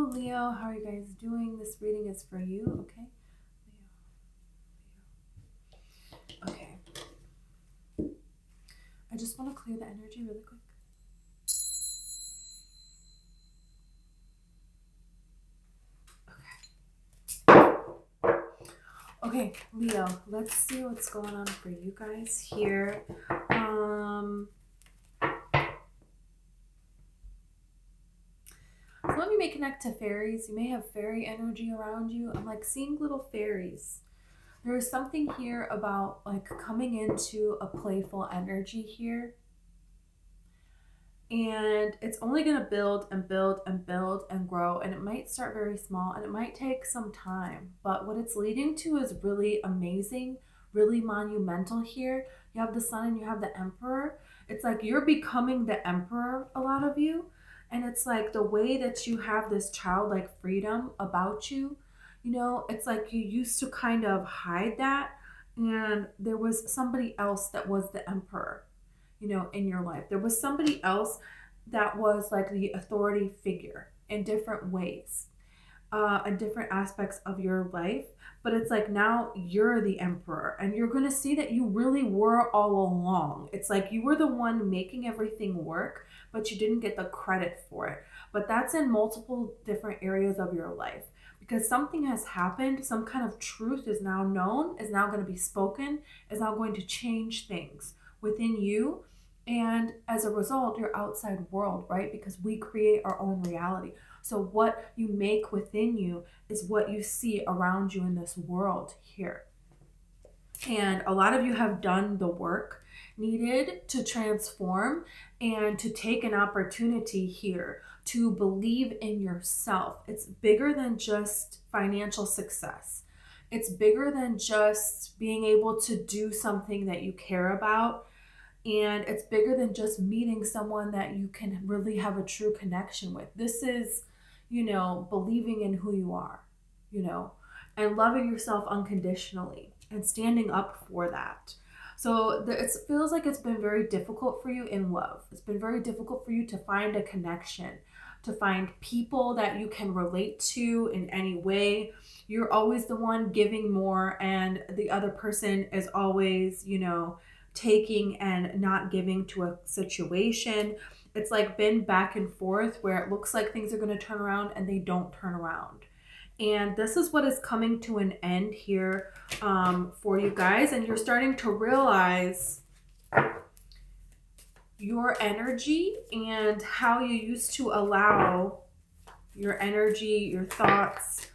Hello, Leo. How are you guys doing? This reading is for you, okay? Leo. Okay. I just want to clear the energy really quick. Okay, Leo, let's see what's going on for you guys here. So let me may connect to fairies. You may have fairy energy around you. I'm like seeing little fairies. There is something here about like coming into a playful energy here. And it's only going to build and build and build and grow. And it might start very small and it might take some time. But what it's leading to is really amazing, really monumental here. You have the Sun and you have the Emperor. It's like you're becoming the Emperor, a lot of you. And it's like the way that you have this childlike freedom about you, you know, it's like you used to kind of hide that. And there was somebody else that was the Emperor, you know, in your life. There was somebody else that was like the authority figure in different ways, in different aspects of your life. But it's like now you're the emperor and you're going to see that you really were all along. It's like you were the one making everything work, but you didn't get the credit for it. But that's in multiple different areas of your life because something has happened. Some kind of truth is now known, is now going to be spoken, is now going to change things within you. And as a result, your outside world, right? Because we create our own reality. So what you make within you is what you see around you in this world here. And a lot of you have done the work needed to transform and to take an opportunity here to believe in yourself. It's bigger than just financial success. It's bigger than just being able to do something that you care about. And it's bigger than just meeting someone that you can really have a true connection with. This is, you know, believing in who you are, you know, and loving yourself unconditionally and standing up for that. So it feels like it's been very difficult for you in love. It's been very difficult for you to find a connection, to find people that you can relate to in any way. You're always the one giving more, and the other person is always, you know, taking and not giving to a situation. It's like been back and forth where it looks like things are going to turn around and they don't turn around. And this is what is coming to an end here for you guys. And you're starting to realize your energy and how you used to allow your energy, your thoughts,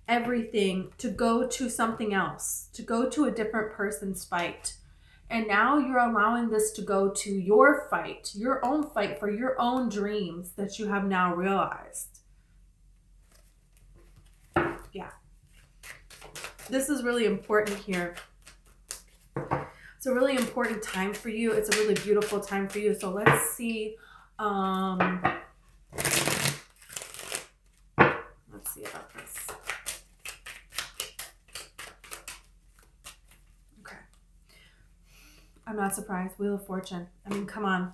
everything to go to something else, to go to a different person's fight. And now you're allowing this to go to your fight, your own fight for your own dreams that you have now realized. Yeah. This is really important here. It's a really important time for you. It's a really beautiful time for you. So let's see. Let's see about this. Okay. I'm not surprised. Wheel of Fortune. I mean, come on.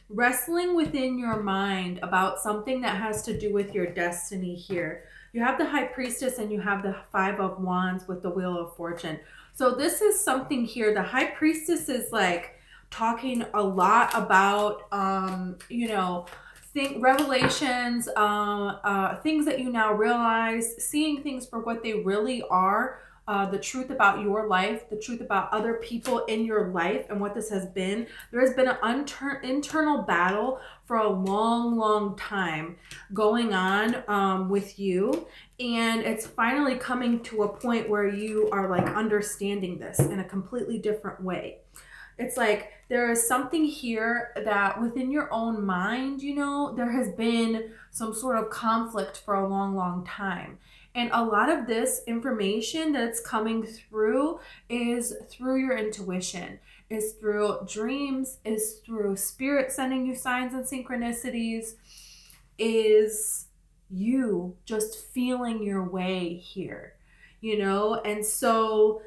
Wrestling within your mind about something that has to do with your destiny here. You have the High Priestess and you have the Five of Wands with the Wheel of Fortune. So this is something here. The High Priestess is like talking a lot about, you know, revelations, things that you now realize, seeing things for what they really are. The truth about your life, the truth about other people in your life and what this has been. There has been an internal battle for a long, long time going on with you. And it's finally coming to a point where you are like understanding this in a completely different way. It's like there is something here that within your own mind, you know, there has been some sort of conflict for a long, long time. And a lot of this information that's coming through is through your intuition, is through dreams, is through spirit sending you signs and synchronicities, is you just feeling your way here, you know? And so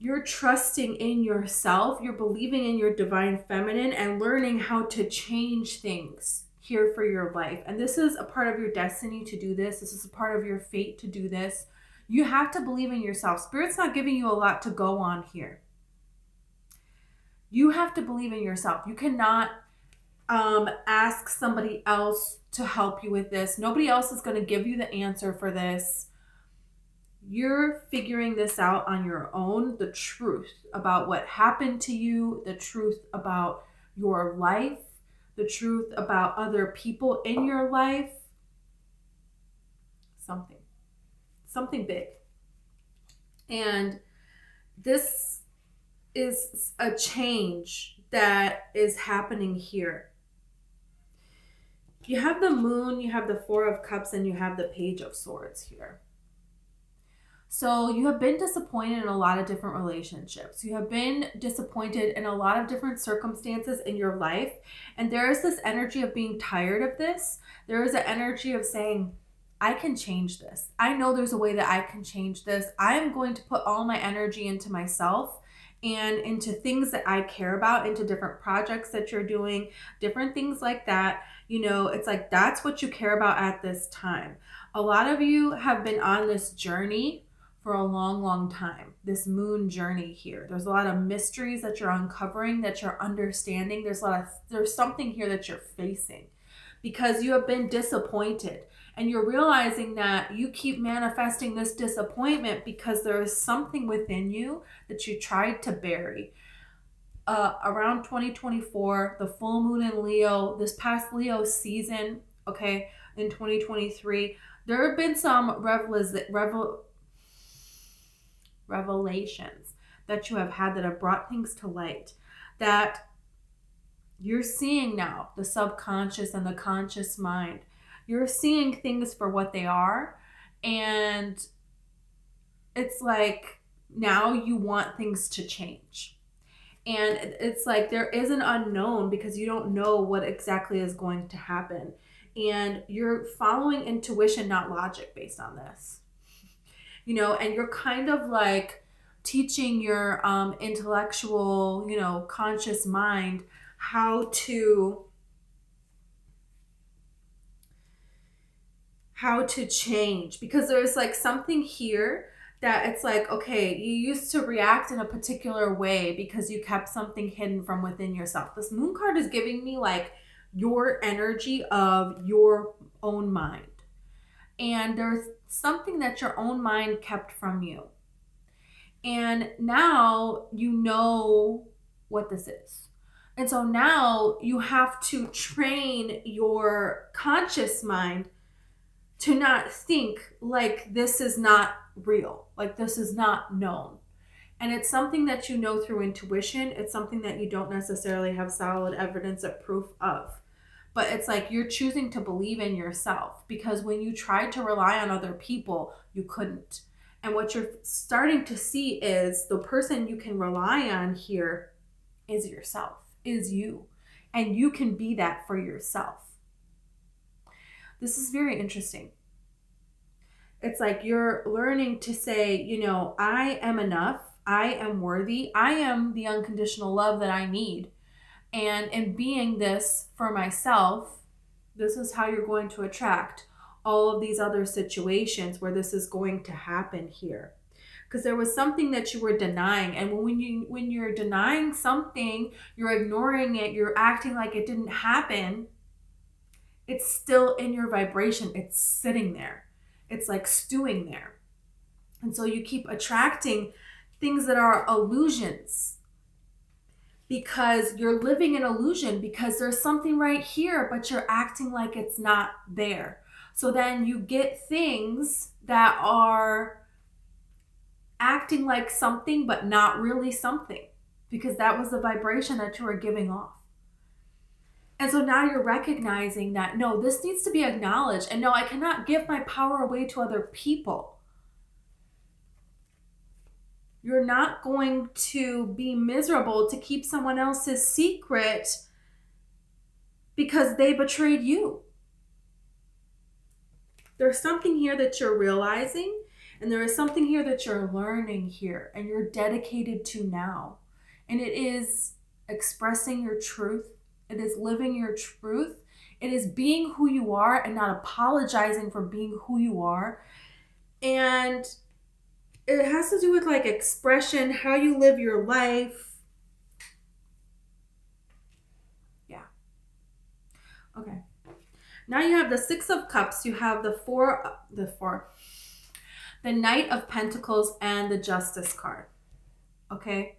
You're trusting in yourself. You're believing in your divine feminine and learning how to change things here for your life. And this is a part of your destiny to do this. This is a part of your fate to do this. You have to believe in yourself. Spirit's not giving you a lot to go on here. You have to believe in yourself. You cannot ask somebody else to help you with this. Nobody else is going to give you the answer for this. You're figuring this out on your own, the truth about what happened to you, the truth about your life, the truth about other people in your life. Something big. And this is a change that is happening here. You have the Moon, you have the Four of Cups, and you have the Page of Swords here. So you have been disappointed in a lot of different relationships. You have been disappointed in a lot of different circumstances in your life. And there is this energy of being tired of this. There is an energy of saying, I can change this. I know there's a way that I can change this. I am going to put all my energy into myself and into things that I care about, into different projects that you're doing, different things like that. You know, it's like that's what you care about at this time. A lot of you have been on this journey for a long, long time. This moon journey here. There's a lot of mysteries that you're uncovering, that you're understanding. There's something here that you're facing because you have been disappointed. And you're realizing that you keep manifesting this disappointment because there is something within you that you tried to bury. Around 2024, the full moon in Leo, this past Leo season, okay, in 2023, there have been some revelations that you have had that have brought things to light that you're seeing now, the subconscious and the conscious mind. You're seeing things for what they are, and it's like now you want things to change. And it's like there is an unknown because you don't know what exactly is going to happen. And you're following intuition, not logic based on this. You know, and you're kind of like teaching your intellectual, you know, conscious mind how to change, because there's like something here that it's like, okay, you used to react in a particular way because you kept something hidden from within yourself. This moon card is giving me like your energy of your own mind. And there's something that your own mind kept from you. And now you know what this is. And so now you have to train your conscious mind to not think like this is not real, like this is not known. And it's something that you know through intuition. It's something that you don't necessarily have solid evidence of proof of. But it's like you're choosing to believe in yourself, because when you tried to rely on other people, you couldn't. And what you're starting to see is the person you can rely on here is yourself, is you. And you can be that for yourself. This is very interesting. It's like you're learning to say, you know, I am enough. I am worthy. I am the unconditional love that I need. And in being this for myself, this is how you're going to attract all of these other situations where this is going to happen here. Because there was something that you were denying. And when you're denying something, you're ignoring it, you're acting like it didn't happen, it's still in your vibration. It's sitting there. It's like stewing there. And so you keep attracting things that are illusions because you're living in illusion, because there's something right here, but you're acting like it's not there. So then you get things that are acting like something, but not really something, because that was the vibration that you were giving off. And so now you're recognizing that, no, this needs to be acknowledged. And no, I cannot give my power away to other people. You're not going to be miserable to keep someone else's secret because they betrayed you. There's something here that you're realizing, And there is something here that you're learning here and you're dedicated to now. And it is expressing your truth. It is living your truth. It is being who you are and not apologizing for being who you are. And it has to do with like expression, how you live your life. Yeah. Okay. Now you have the Six of Cups. You have the Knight of Pentacles and the Justice card. Okay.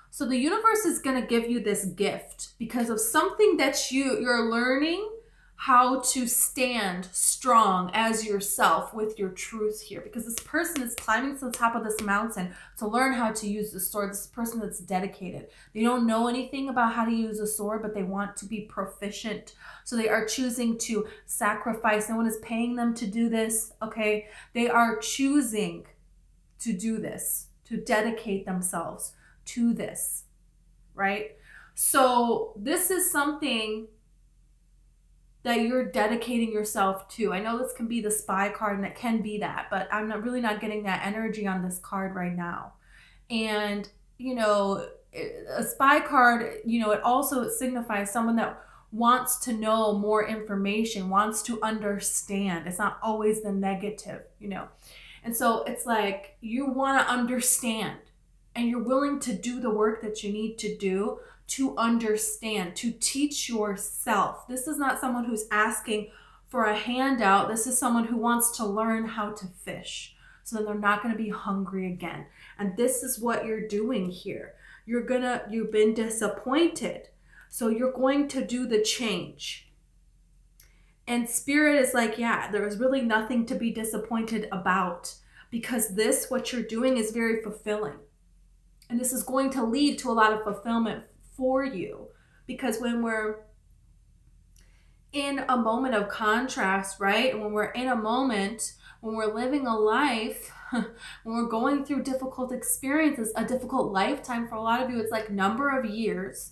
So the universe is going to give you this gift because of something that you're learning how to stand strong as yourself with your truth here. Because this person is climbing to the top of this mountain to learn how to use the sword. This person that's dedicated. They don't know anything about how to use a sword, but they want to be proficient. So they are choosing to sacrifice. No one is paying them to do this, okay? They are choosing to do this, to dedicate themselves to this, right? So this is something that you're dedicating yourself to. I know this can be the Spy card and it can be that, but I'm really not getting that energy on this card right now. And, you know, a Spy card, you know, it also signifies someone that wants to know more information, wants to understand. It's not always the negative, you know. And so it's like you want to understand and you're willing to do the work that you need to do to understand, to teach yourself. This is not someone who's asking for a handout. This is someone who wants to learn how to fish so that they're not going to be hungry again. And this is what you're doing here. You've been disappointed. So you're going to do the change. And Spirit is like, yeah, there is really nothing to be disappointed about because what you're doing is very fulfilling. And this is going to lead to a lot of fulfillment for you. Because when we're in a moment of contrast, right? When we're in a moment, when we're living a life, when we're going through difficult experiences, a difficult lifetime for a lot of you, it's like number of years.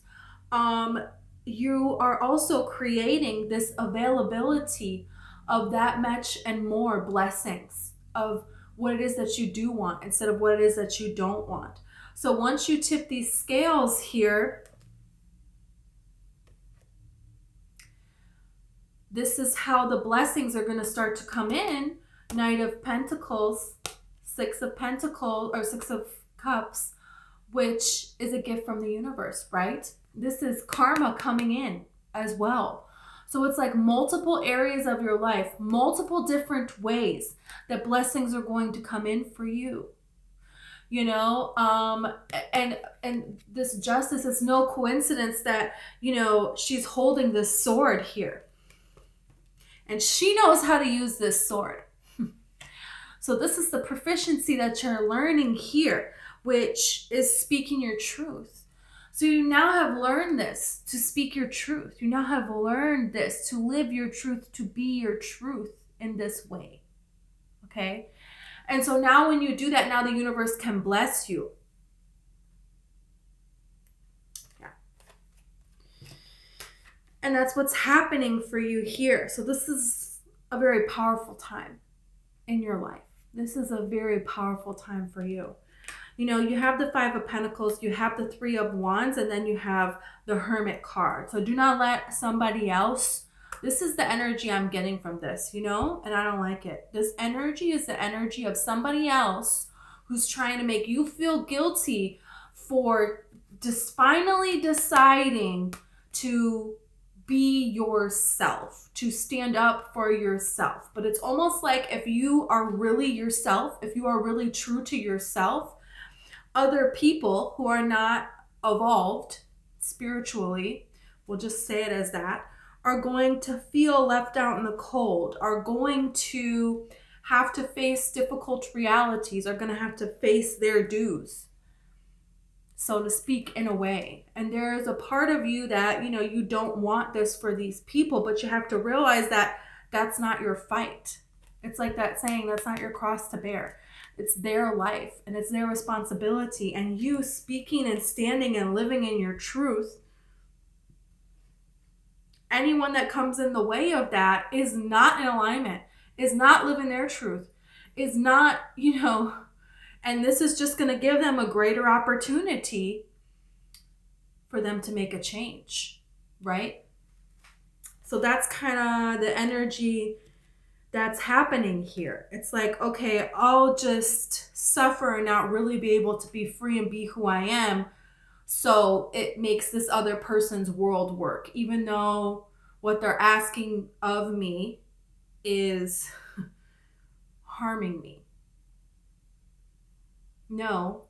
You are also creating this availability of that much and more blessings of what it is that you do want instead of what it is that you don't want. So once you tip these scales here, this is how the blessings are going to start to come in. Knight of Pentacles, Six of Pentacles, or Six of Cups, which is a gift from the universe, right? This is karma coming in as well. So it's like multiple areas of your life, multiple different ways that blessings are going to come in for you. You know, and this Justice, is no coincidence that, you know, she's holding this sword here. And she knows how to use this sword. So this is the proficiency that you're learning here, which is speaking your truth. So you now have learned this, to speak your truth. You now have learned this, to live your truth, to be your truth in this way. Okay? And so now when you do that, now the universe can bless you. Yeah. And that's what's happening for you here. So this is a very powerful time in your life. This is a very powerful time for you. You know, you have the Five of Pentacles, you have the Three of Wands, and then you have the Hermit card. So do not let somebody else, this is the energy I'm getting from this, you know, and I don't like it. This energy is the energy of somebody else who's trying to make you feel guilty for just finally deciding to be yourself, to stand up for yourself. But it's almost like if you are really yourself, if you are really true to yourself, other people who are not evolved spiritually, we'll just say it as that, are going to feel left out in the cold, are going to have to face difficult realities, are going to have to face their dues, so to speak, in a way. And there is a part of you that, you know, you don't want this for these people, but you have to realize that that's not your fight. It's like that saying, that's not your cross to bear. It's their life and it's their responsibility. And you speaking and standing and living in your truth, anyone that comes in the way of that is not in alignment, is not living their truth, is not, and this is just going to give them a greater opportunity for them to make a change, right? So that's kind of the energy that's happening here. It's like, okay, I'll just suffer and not really be able to be free and be who I am. So it makes this other person's world work, even though what they're asking of me is harming me. No.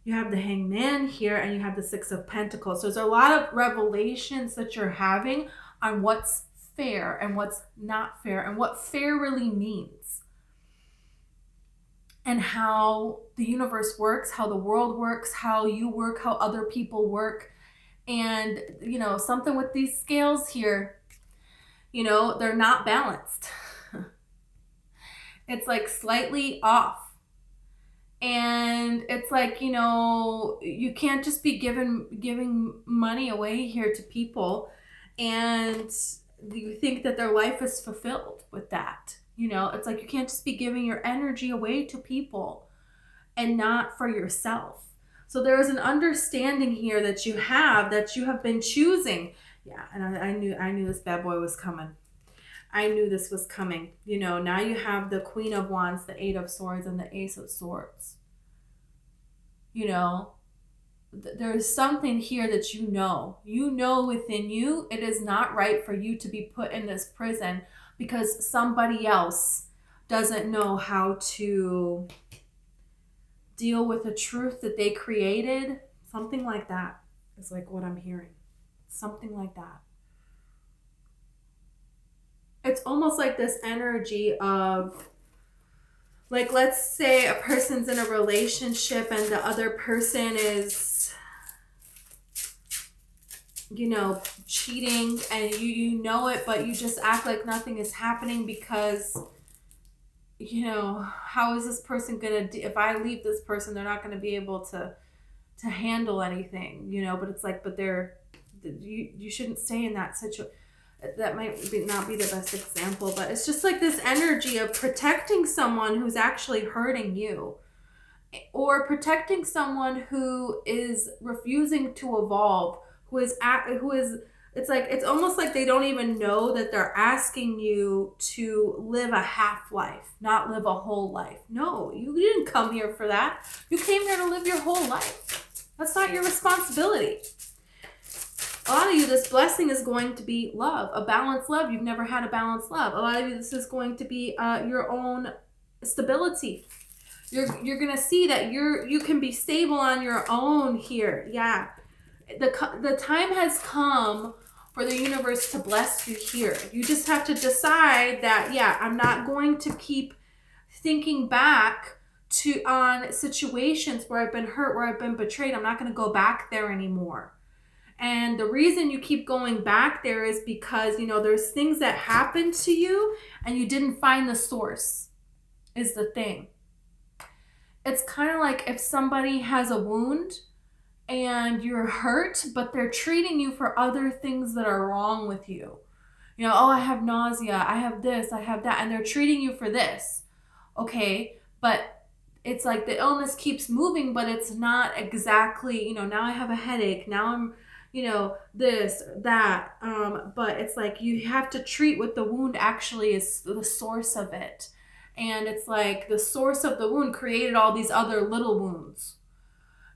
You have the Hangman here and you have the Six of Pentacles. So there's a lot of revelations that you're having on what's fair and what's not fair and what fair really means. And how the universe works, how the world works, how you work, how other people work. And, something with these scales here, they're not balanced. It's like slightly off. And it's like, you can't just be giving money away here to people and you think that their life is fulfilled with that. It's like you can't just be giving your energy away to people and not for yourself. So there is an understanding here that you have been choosing. Yeah, and I knew this bad boy was coming. I knew this was coming. Now you have the Queen of Wands, the Eight of Swords, and the Ace of Swords. There's something here that you know within you, it is not right for you to be put in this prison because somebody else doesn't know how to deal with the truth that they created. Something like that is like what I'm hearing. Something like that. It's almost like this energy of, like, let's say a person's in a relationship and the other person is, cheating and you know it, but you just act like nothing is happening because, how is this person going to, if I leave this person, they're not going to be able to handle anything, but it's like, but you shouldn't stay in that situation. That might not be the best example, but it's just like this energy of protecting someone who's actually hurting you, or protecting someone who is refusing to evolve, it's almost like they don't even know that they're asking you to live a half life, not live a whole life. No, you didn't come here for that. You came here to live your whole life. That's not your responsibility. A lot of you, this blessing is going to be love, a balanced love. You've never had a balanced love. A lot of you, this is going to be your own stability. You're going to see that you can be stable on your own here. Yeah. The time has come for the universe to bless you here. You just have to decide that, I'm not going to keep thinking back on situations where I've been hurt, where I've been betrayed. I'm not going to go back there anymore. And the reason you keep going back there is because, there's things that happened to you and you didn't find the source is the thing. It's kind of like if somebody has a wound and you're hurt, but they're treating you for other things that are wrong with you. I have nausea, I have this, I have that, and they're treating you for this. Okay, but it's like the illness keeps moving, but it's not exactly, now I have a headache, now I'm, this, that, but it's like you have to treat what the wound actually is the source of it. And it's like the source of the wound created all these other little wounds.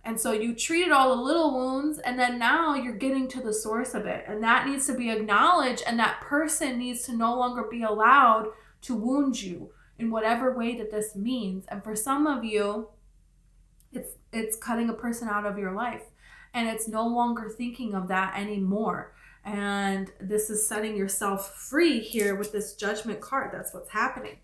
And so you treated all the little wounds, and then now you're getting to the source of it. And that needs to be acknowledged, and that person needs to no longer be allowed to wound you in whatever way that this means. And for some of you, it's cutting a person out of your life. And it's no longer thinking of that anymore. And this is setting yourself free here with this Judgment card. That's what's happening.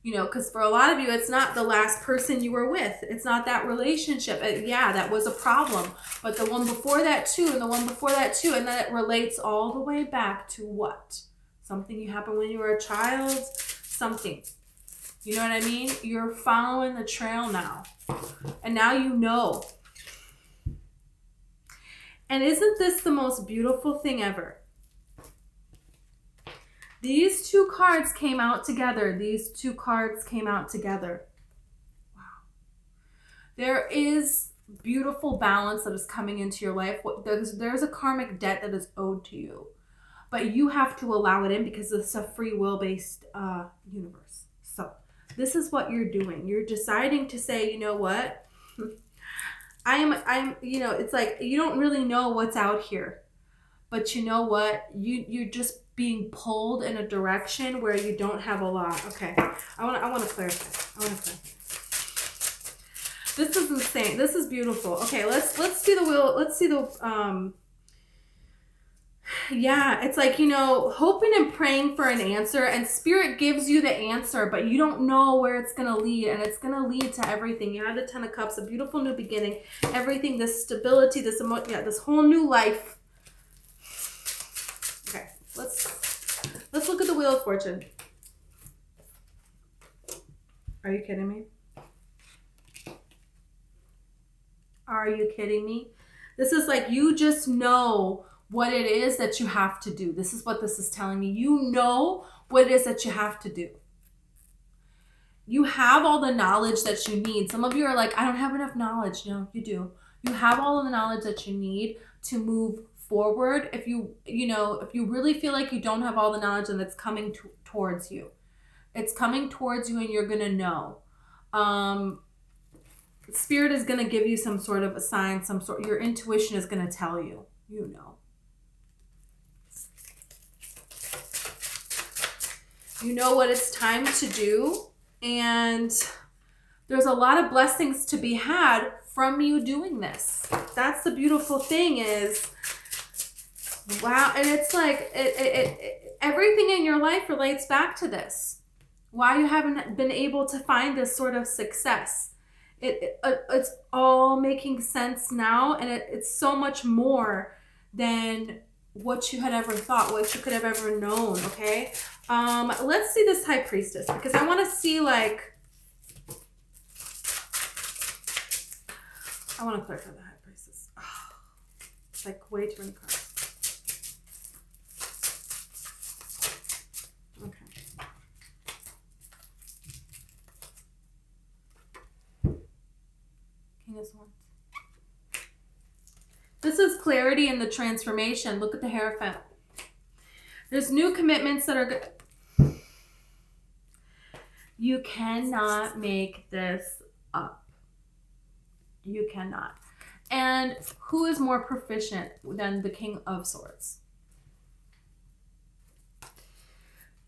Because for a lot of you, it's not the last person you were with. It's not that relationship. That was a problem. But the one before that too, and the one before that too. And then it relates all the way back to what? Something you happened when you were a child. Something. You know what I mean? You're following the trail now. And now you know. And isn't this the most beautiful thing ever? These two cards came out together. These two cards came out together. Wow. There is beautiful balance that is coming into your life. There's a karmic debt that is owed to you. But you have to allow it in because it's a free will-based universe. So this is what you're doing. You're deciding to say, you know what? I'm, you know, it's like you don't really know what's out here. But you know what? You're just being pulled in a direction where you don't have a lot. Okay. I want to clarify. This is insane. This is beautiful. Okay, let's see the wheel. Let's see the yeah, it's like, you know, hoping and praying for an answer, and spirit gives you the answer, but you don't know where it's going to lead, and it's going to lead to everything. You had the 10 of Cups, a beautiful new beginning, everything, this stability, this whole new life. Okay, let's look at the Wheel of Fortune. Are you kidding me? Are you kidding me? This is like, you just know what it is that you have to do. This is what this is telling me. You know what it is that you have to do. You have all the knowledge that you need. Some of you are like, I don't have enough knowledge. No, you do. You have all of the knowledge that you need to move forward. If you really feel like you don't have all the knowledge, and it's coming towards you. It's coming towards you, and you're going to know. Spirit is going to give you some sort of a sign, your intuition is going to tell you, you know. You know what it's time to do, and there's a lot of blessings to be had from you doing this. That's the beautiful thing is, wow, and it's like everything in your life relates back to this. Why you haven't been able to find this sort of success. It's all making sense now, and it's so much more than what you had ever thought, what you could have ever known, okay? Let's see this High Priestess, because I want to see, like, I want to clarify the High Priestess. Oh, it's like way too many cards. Okay. King of Swords. This is clarity in the transformation. Look at the Hierophant. There's new commitments that are good. You cannot make this up. You cannot. And who is more proficient than the King of Swords?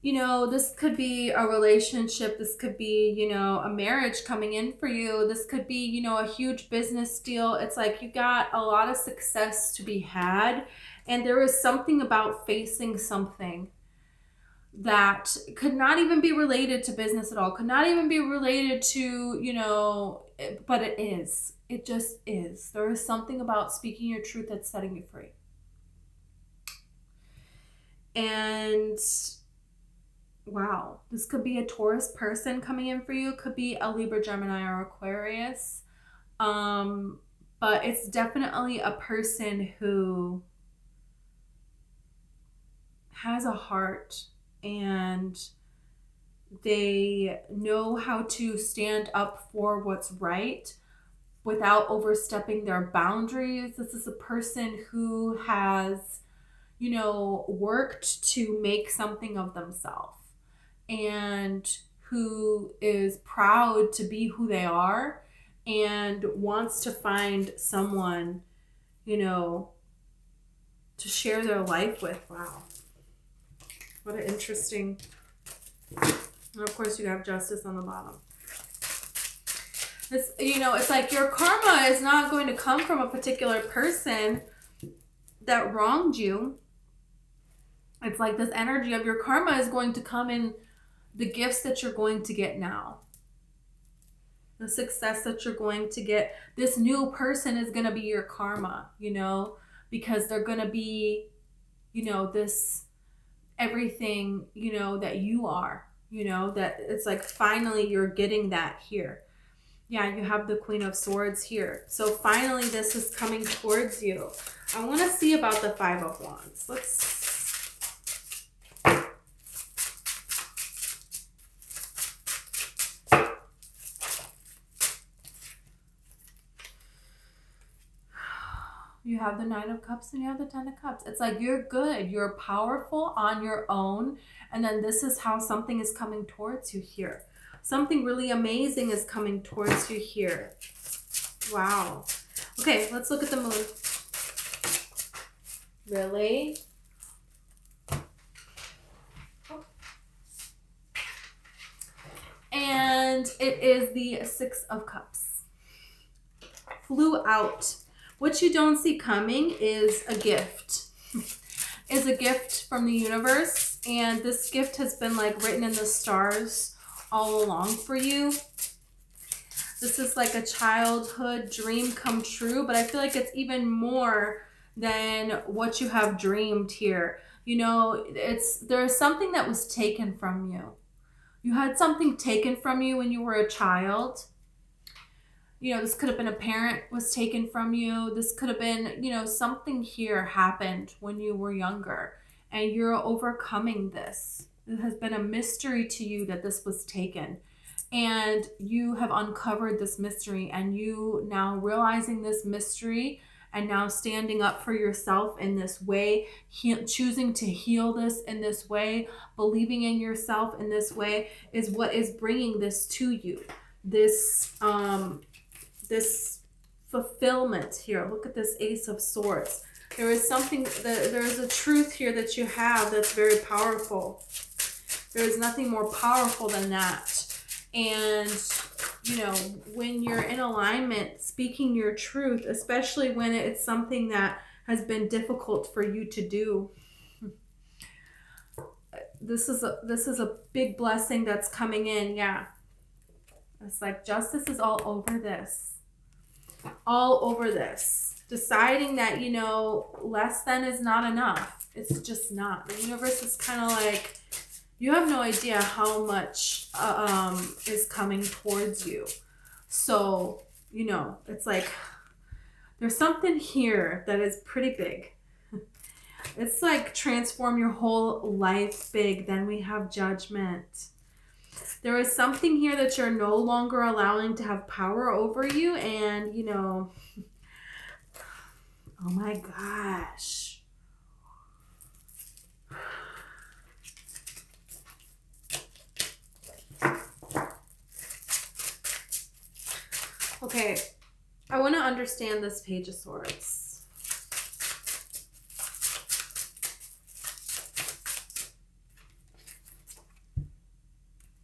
You know, this could be a relationship. This could be, you know, a marriage coming in for you. This could be, you know, a huge business deal. It's like you got a lot of success to be had. And there is something about facing something that could not even be related to business at all. Could not even be related to, you know, but it is. It just is. There is something about speaking your truth that's setting you free. And wow, this could be a Taurus person coming in for you. Could be a Libra, Gemini, or Aquarius. But it's definitely a person who has a heart, and they know how to stand up for what's right without overstepping their boundaries. This is a person who has, you know, worked to make something of themselves, and who is proud to be who they are, and wants to find someone, you know, to share their life with. Wow. What an interesting. And of course you have Justice on the bottom. This, you know, it's like your karma is not going to come from a particular person that wronged you. It's like this energy of your karma is going to come in the gifts that you're going to get now. The success that you're going to get. This new person is going to be your karma, you know, because they're going to be, you know, this everything, you know, that you are, you know, that it's like finally you're getting that here. Yeah, you have the Queen of Swords here. So finally this is coming towards you. I want to see about the Five of Wands. Let's have the Nine of Cups and you have the Ten of Cups. It's like you're good. You're powerful on your own. And then this is how something is coming towards you here. Something really amazing is coming towards you here. Wow. Okay, let's look at the moon. Really? And it is the Six of Cups. Flew out. What you don't see coming is a gift. Is a gift from the universe. And this gift has been like written in the stars all along for you. This is like a childhood dream come true, but I feel like it's even more than what you have dreamed here. You know, there's something that was taken from you. You had something taken from you when you were a child. You know, this could have been a parent was taken from you. This could have been, you know, something here happened when you were younger and you're overcoming this. It has been a mystery to you that this was taken. And you have uncovered this mystery, and you now realizing this mystery and now standing up for yourself in this way, choosing to heal this in this way, believing in yourself in this way is what is bringing this to you. This fulfillment here. Look at this Ace of Swords. There is something, there is a truth here that you have that's very powerful. There is nothing more powerful than that. And, you know, when you're in alignment, speaking your truth, especially when it's something that has been difficult for you to do. This is a big blessing that's coming in. Yeah. It's like justice is all over this. All over this. Deciding that, you know, less than is not enough. It's just not. The universe is kind of like, you have no idea how much is coming towards you. So, you know, it's like there's something here that is pretty big. It's like transform your whole life big. Then we have Judgment. There is something here that you're no longer allowing to have power over you. And, you know, oh my gosh. Okay, I want to understand this Page of Swords.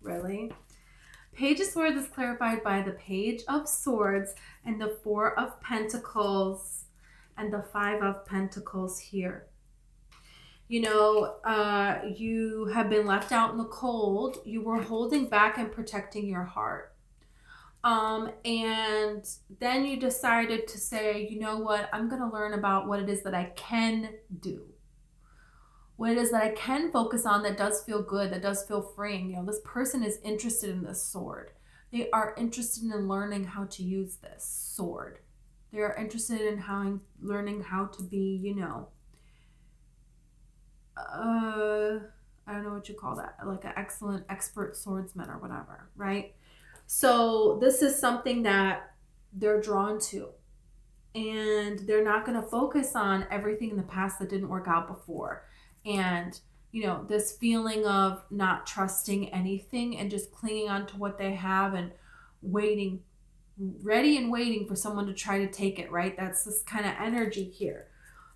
Really? Page of Swords is clarified by the Page of Swords and the Four of Pentacles and the Five of Pentacles here. You know, you have been left out in the cold. You were holding back and protecting your heart. And then you decided to say, you know what, I'm going to learn about what it is that I can do. What it is that I can focus on that does feel good, that does feel freeing. You know, this person is interested in this sword. They are interested in learning how to use this sword. They are interested in learning how to be, you know, I don't know what you call that, like an excellent expert swordsman or whatever, right? So this is something that they're drawn to, and they're not going to focus on everything in the past that didn't work out before. And, you know, this feeling of not trusting anything and just clinging on to what they have and waiting, ready and waiting for someone to try to take it, right? That's this kind of energy here.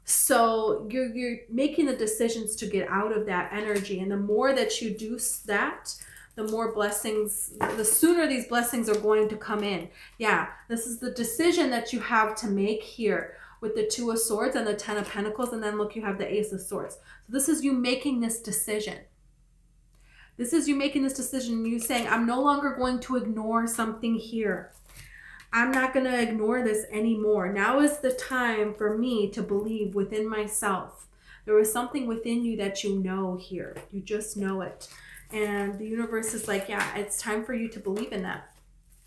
So you're making the decisions to get out of that energy. And the more that you do that, the more blessings, the sooner these blessings are going to come in. Yeah, this is the decision that you have to make here with the Two of Swords and the Ten of Pentacles. And then look, you have the Ace of Swords. So this is you making this decision. This is you making this decision. You saying, I'm no longer going to ignore something here. I'm not going to ignore this anymore. Now is the time for me to believe within myself. There is something within you that you know here. You just know it. And the universe is like, yeah, it's time for you to believe in that.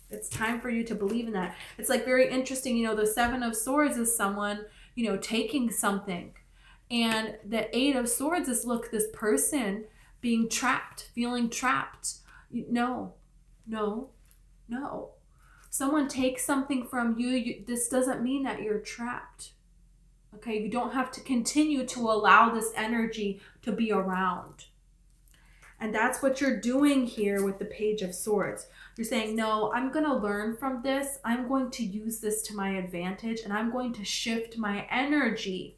It's time for you to believe in that. It's like very interesting. You know, the Seven of Swords is someone, you know, taking something. And the Eight of Swords is, look, this person being trapped, feeling trapped. No. Someone takes something from you. This doesn't mean that you're trapped. Okay, you don't have to continue to allow this energy to be around. And that's what you're doing here with the Page of Swords. You're saying, no, I'm going to learn from this. I'm going to use this to my advantage, and I'm going to shift my energy.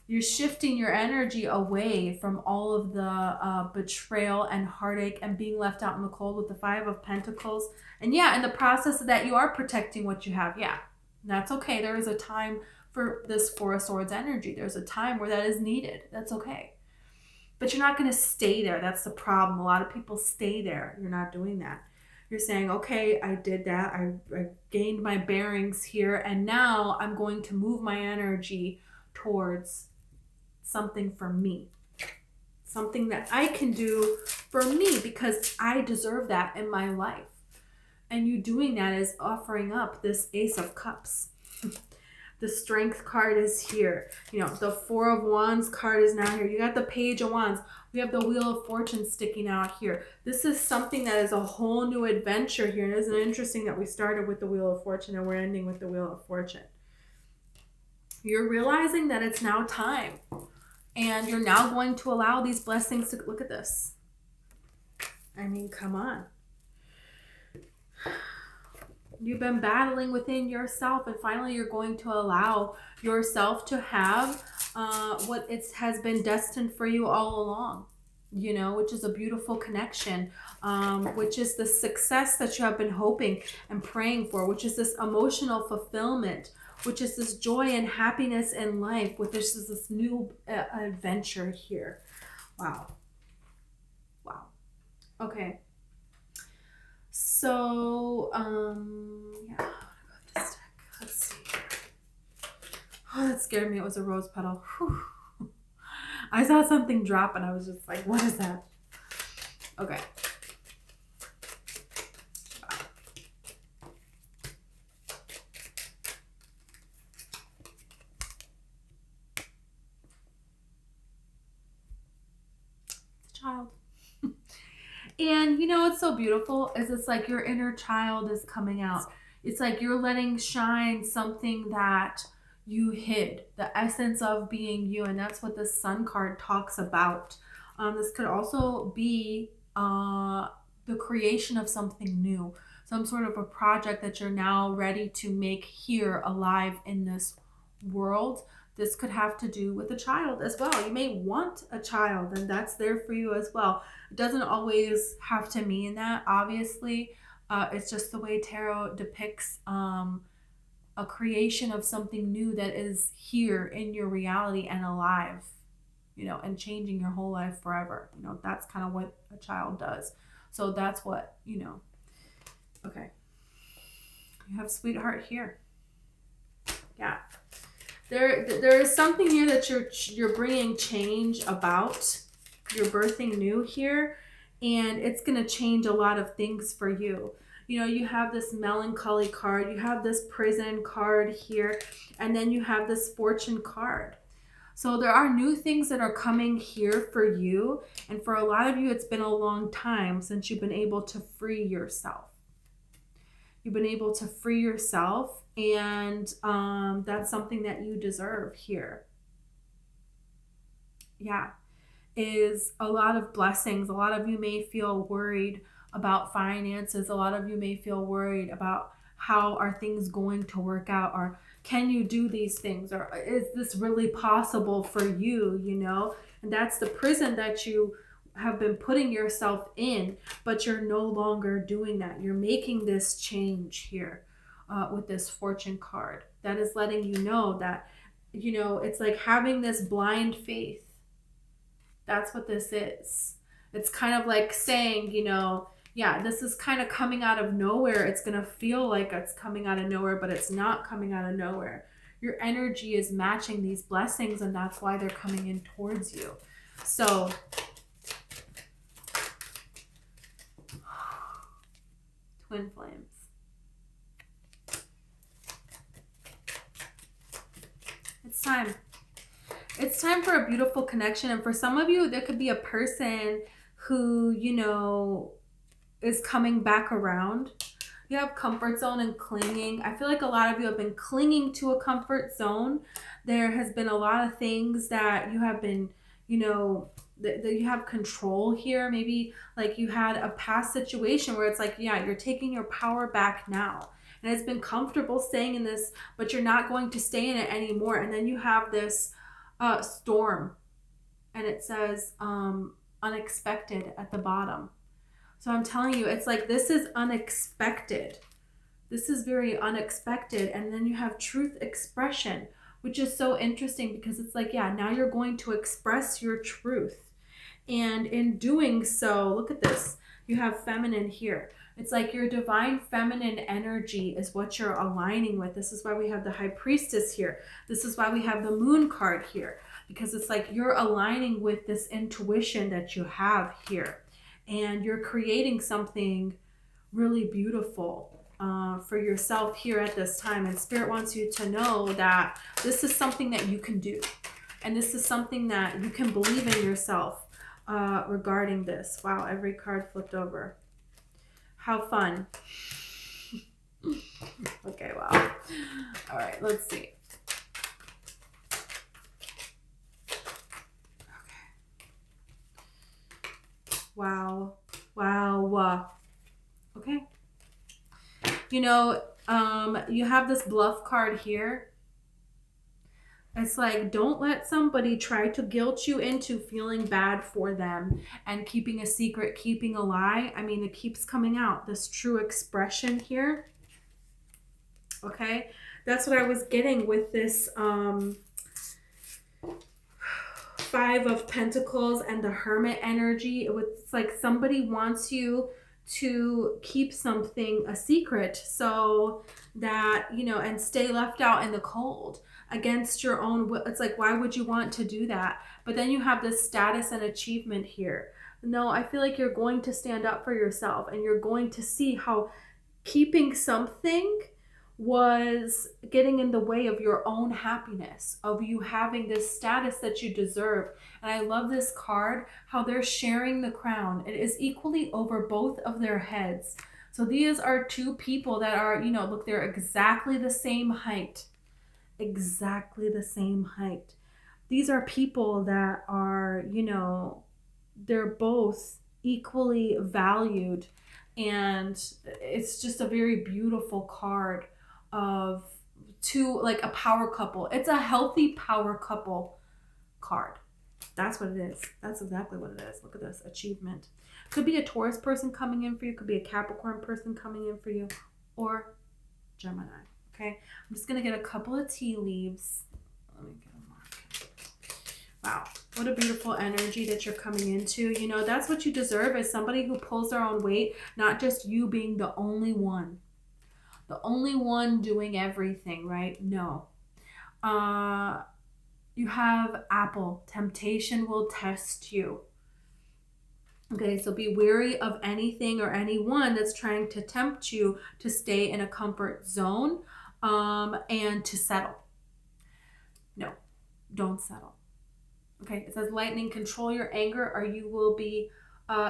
You're shifting your energy away from all of the betrayal and heartache and being left out in the cold with the Five of Pentacles. And yeah, in the process of that, you are protecting what you have. Yeah, that's okay. There is a time for this Four of Swords energy. There's a time where that is needed. That's okay. But you're not going to stay there. That's the problem. A lot of people stay there. You're not doing that. You're saying, okay, I did that. I gained my bearings here. And now I'm going to move my energy towards something for me. Something that I can do for me because I deserve that in my life. And you doing that is offering up this Ace of Cups. The Strength card is here. You know, the Four of Wands card is now here. You got the Page of Wands. We have the Wheel of Fortune sticking out here. This is something that is a whole new adventure here. And isn't it interesting that we started with the Wheel of Fortune and we're ending with the Wheel of Fortune? You're realizing that it's now time. And you're now going to allow these blessings to... Look at this. I mean, come on. You've been battling within yourself, and finally you're going to allow yourself to have what it has been destined for you all along, you know, which is a beautiful connection, which is the success that you have been hoping and praying for, which is this emotional fulfillment, which is this joy and happiness in life, with this new adventure here. Wow. Wow. Okay. So, yeah, I'm gonna go with this deck. Let's see. Oh, that scared me. It was a rose petal. Whew. I saw something drop and I was just like, what is that? Okay. Wow. It's a child. And you know what's so beautiful is it's like your inner child is coming out. It's like you're letting shine something that you hid, the essence of being you. And that's what the Sun card talks about. This could also be the creation of something new, some sort of a project that you're now ready to make here alive in this world. This could have to do with a child as well. You may want a child, and that's there for you as well. It doesn't always have to mean that, obviously. It's just the way tarot depicts a creation of something new that is here in your reality and alive, you know, and changing your whole life forever. You know, that's kind of what a child does. So that's what, you know. Okay. You have Sweetheart here. Yeah. There is something here that you're bringing change about. You're birthing new here, and it's going to change a lot of things for you. You know, you have this Melancholy card, you have this Prison card here, and then you have this Fortune card. So there are new things that are coming here for you, and for a lot of you, it's been a long time since you've been able to free yourself. You've been able to free yourself, and that's something that you deserve here. Yeah, is a lot of blessings. A lot of you may feel worried about finances. A lot of you may feel worried about how are things going to work out, or can you do these things, or is this really possible for you, you know? And that's the prison that you have been putting yourself in, but you're no longer doing that. You're making this change here with this Fortune card. That is letting you know that, you know, it's like having this blind faith. That's what this is. It's kind of like saying, you know, yeah, this is kind of coming out of nowhere. It's going to feel like it's coming out of nowhere, but it's not coming out of nowhere. Your energy is matching these blessings, and that's why they're coming in towards you. So Twin Flames. It's time. It's time for a beautiful connection. And for some of you, there could be a person who, you know, is coming back around. You have comfort zone and clinging. I feel like a lot of you have been clinging to a comfort zone. There has been a lot of things that you have been, you know, that you have control here. Maybe like you had a past situation where it's like, yeah, you're taking your power back now. And it's been comfortable staying in this, but you're not going to stay in it anymore. And then you have this storm, and it says unexpected at the bottom. So I'm telling you, it's like, this is unexpected. This is very unexpected. And then you have truth expression, which is so interesting because it's like, yeah, now you're going to express your truth. And in doing so, look at this. You have feminine here. It's like your divine feminine energy is what you're aligning with. This is why we have the high priestess here. This is why we have the moon card here, because it's like you're aligning with this intuition that you have here. And you're creating something really beautiful for yourself here at this time. And Spirit wants you to know that this is something that you can do. And this is something that you can believe in yourself regarding this. Wow, every card flipped over. How fun. Okay, wow. All right, let's see. Wow. Wow. Okay. You know, you have this bluff card here. It's like, don't let somebody try to guilt you into feeling bad for them and keeping a secret, keeping a lie. I mean, it keeps coming out, this true expression here. Okay. That's what I was getting with this, 5 of Pentacles and the Hermit energy. It's like somebody wants you to keep something a secret so that, you know, and stay left out in the cold against your own will. It's like, why would you want to do that? But then you have this status and achievement here. No, I feel like you're going to stand up for yourself, and you're going to see how keeping something was getting in the way of your own happiness, of you having this status that you deserve. And I love this card, how they're sharing the crown. It is equally over both of their heads. So these are 2 people that are, you know, look, they're exactly the same height. Exactly the same height. These are people that are, you know, they're both equally valued. And it's just a very beautiful card of 2, like a power couple. It's a healthy power couple card. That's what it is. That's exactly what it is. Look at this achievement. Could be a Taurus person coming in for you. Could be a Capricorn person coming in for you, or Gemini. Okay. I'm just going to get a couple of tea leaves. Let me get a mark. Wow. What a beautiful energy that you're coming into. You know, that's what you deserve, is somebody who pulls their own weight, not just you being the only one. The only one doing everything, right? No. You have Apple. Temptation will test you. Okay, so be wary of anything or anyone that's trying to tempt you to stay in a comfort zone and to settle. No, don't settle. Okay, it says lightning, control your anger or you will be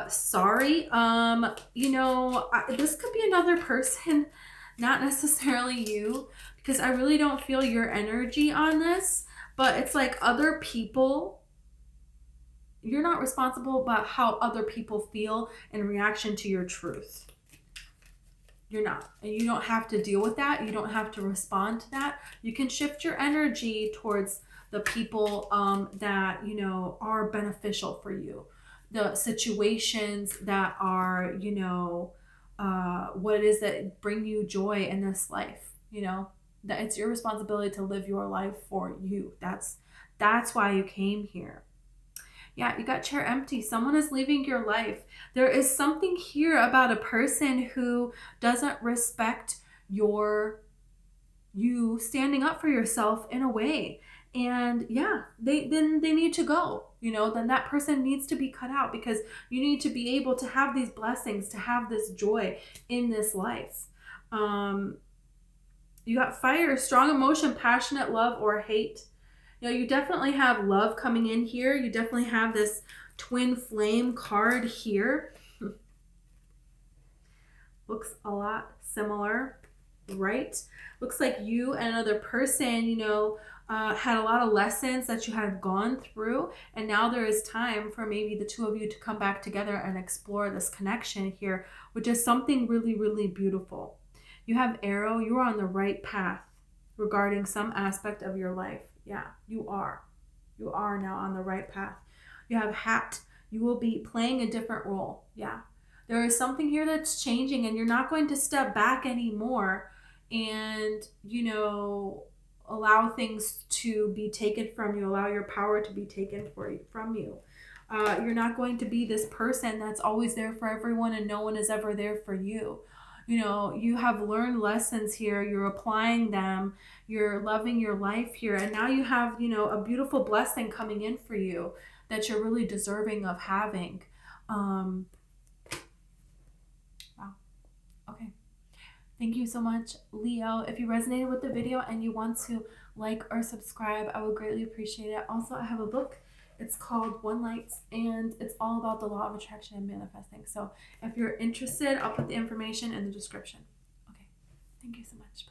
sorry. You know, this could be another person, not necessarily you, because I really don't feel your energy on this, but it's like other people. You're not responsible about how other people feel in reaction to your truth. You're not. And you don't have to deal with that. You don't have to respond to that. You can shift your energy towards the people that, you know, are beneficial for you. The situations that are, you know, what it is that bring you joy in this life. You know, that it's your responsibility to live your life for you. That's why you came here. Yeah, you got chair empty. Someone is leaving your life. There is something here about a person who doesn't respect you standing up for yourself in a way. And yeah, they need to go. You know, then that person needs to be cut out, because you need to be able to have these blessings, to have this joy in this life. You got fire, strong emotion, passionate love or hate. You know, you definitely have love coming in here. You definitely have this twin flame card here. Looks a lot similar, right? Looks like you and another person, you know, had a lot of lessons that you had gone through, and now there is time for maybe the two of you to come back together and explore this connection here, which is something really, really beautiful. You have arrow, you're on the right path regarding some aspect of your life. Yeah, you are. You are now on the right path. You have hat, you will be playing a different role. Yeah, there is something here that's changing, and you're not going to step back anymore and, you know, allow things to be taken from you, allow your power to be taken from you. You're not going to be this person that's always there for everyone and no one is ever there for you. You know, you have learned lessons here, you're applying them, you're loving your life here, and now you have, you know, a beautiful blessing coming in for you that you're really deserving of having. Wow. Okay. Thank you so much, Leo. If you resonated with the video and you want to like or subscribe, I would greatly appreciate it. Also, I have a book. It's called One Light, and it's all about the law of attraction and manifesting. So if you're interested, I'll put the information in the description. Okay. Thank you so much.